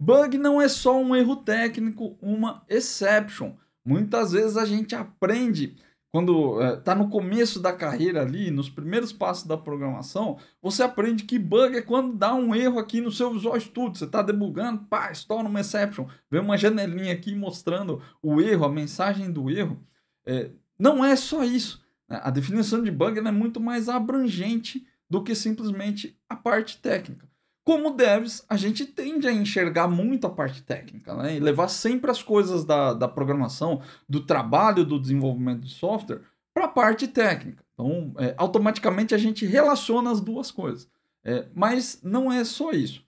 Bug não é só um erro técnico, uma exception. Muitas vezes a gente aprende, quando está no começo da carreira ali, nos primeiros passos da programação, você aprende que bug é quando dá um erro aqui no seu Visual Studio. Você está debugando, pá, estoura uma exception, vem uma janelinha aqui mostrando o erro, a mensagem do erro. Não é só isso. A definição de bug é muito mais abrangente do que simplesmente a parte técnica. Como devs, a gente tende a enxergar muito a parte técnica, né? E levar sempre as coisas da programação, do trabalho do desenvolvimento de software, para a parte técnica. Então, automaticamente a gente relaciona as duas coisas. Mas não é só isso.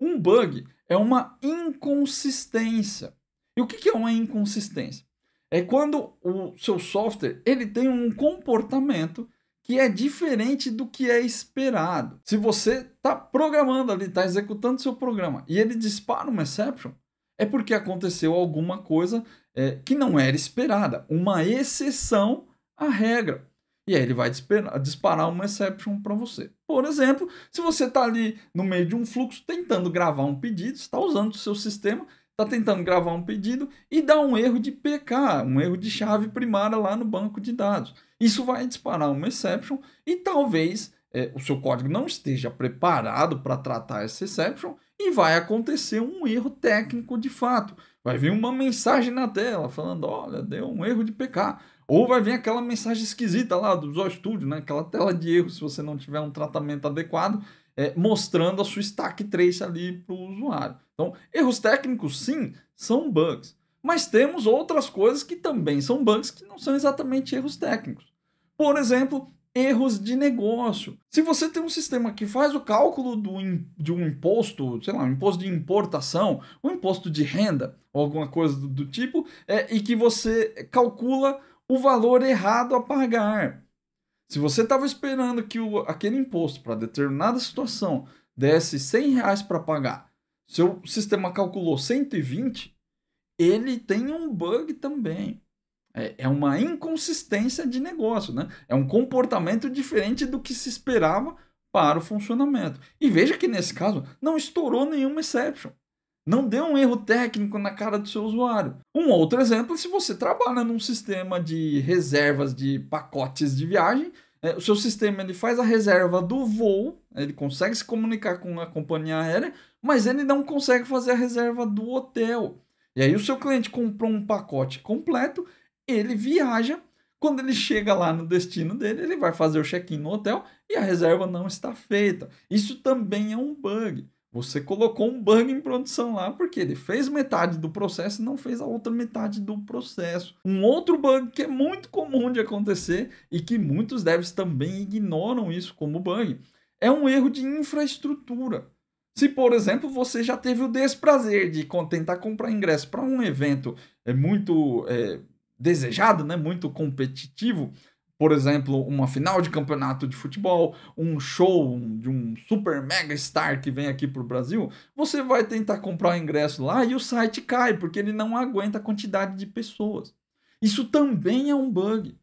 Um bug é uma inconsistência. E o que é uma inconsistência? É quando o seu software ele tem um comportamento que é diferente do que é esperado. Se você está programando ali, está executando seu programa e ele dispara uma exception, é porque aconteceu alguma coisa que não era esperada, uma exceção à regra. E aí ele vai disparar uma exception para você. Por exemplo, se você está ali no meio de um fluxo tentando gravar um pedido, está usando o seu sistema, está tentando gravar um pedido e dá um erro de PK, um erro de chave primária lá no banco de dados. Isso vai disparar uma exception e talvez o seu código não esteja preparado para tratar essa exception e vai acontecer um erro técnico de fato. Vai vir uma mensagem na tela falando, olha, deu um erro de PK. Ou vai vir aquela mensagem esquisita lá do Visual Studio, né? Aquela tela de erro se você não tiver um tratamento adequado, mostrando a sua stack trace ali para o usuário. Então, erros técnicos, sim, são bugs. Mas temos outras coisas que também são bugs que não são exatamente erros técnicos. Por exemplo, erros de negócio. Se você tem um sistema que faz o cálculo de um imposto, sei lá, um imposto de importação, um imposto de renda, ou alguma coisa do tipo, e que você calcula o valor errado a pagar. Se você estava esperando que aquele imposto para determinada situação desse R$ 100 para pagar, seu sistema calculou 120, ele tem um bug também. É uma inconsistência de negócio, né? É um comportamento diferente do que se esperava para o funcionamento. E veja que nesse caso não estourou nenhuma exception. Não deu um erro técnico na cara do seu usuário. Um outro exemplo é se você trabalha num sistema de reservas de pacotes de viagem, o seu sistema ele faz a reserva do voo, ele consegue se comunicar com a companhia aérea, mas ele não consegue fazer a reserva do hotel. E aí o seu cliente comprou um pacote completo, ele viaja, quando ele chega lá no destino dele, ele vai fazer o check-in no hotel e a reserva não está feita. Isso também é um bug. Você colocou um bug em produção lá porque ele fez metade do processo e não fez a outra metade do processo. Um outro bug que é muito comum de acontecer e que muitos devs também ignoram isso como bug é um erro de infraestrutura. Se, por exemplo, você já teve o desprazer de tentar comprar ingresso para um evento muito desejado, né, muito competitivo, por exemplo, uma final de campeonato de futebol, um show de um super mega star que vem aqui para o Brasil, você vai tentar comprar o ingresso lá e o site cai, porque ele não aguenta a quantidade de pessoas. Isso também é um bug.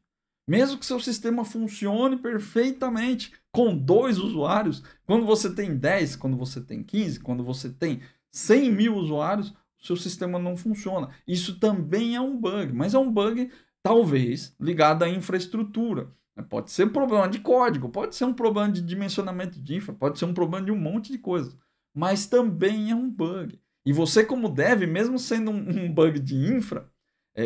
Mesmo que seu sistema funcione perfeitamente com 2 usuários, quando você tem 10, quando você tem 15, quando você tem 100 mil usuários, o seu sistema não funciona. Isso também é um bug, mas é um bug talvez ligado à infraestrutura. Pode ser um problema de código, pode ser um problema de dimensionamento de infra, pode ser um problema de um monte de coisas, mas também é um bug. E você como dev, mesmo sendo um bug de infra,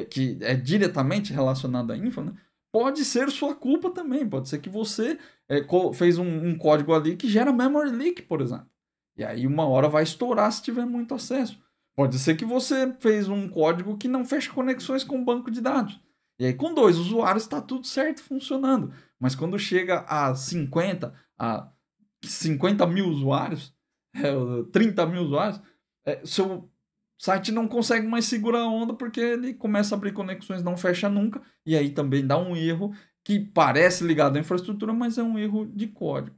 que é diretamente relacionado à infra, né, pode ser sua culpa também, pode ser que você fez um código ali que gera memory leak, por exemplo. E aí uma hora vai estourar se tiver muito acesso. Pode ser que você fez um código que não fecha conexões com o banco de dados. E aí, com 2 usuários, está tudo certo, funcionando. Mas quando chega a 50 mil usuários, 30 mil usuários, seu site não consegue mais segurar a onda porque ele começa a abrir conexões, não fecha nunca. E aí também dá um erro que parece ligado à infraestrutura, mas é um erro de código.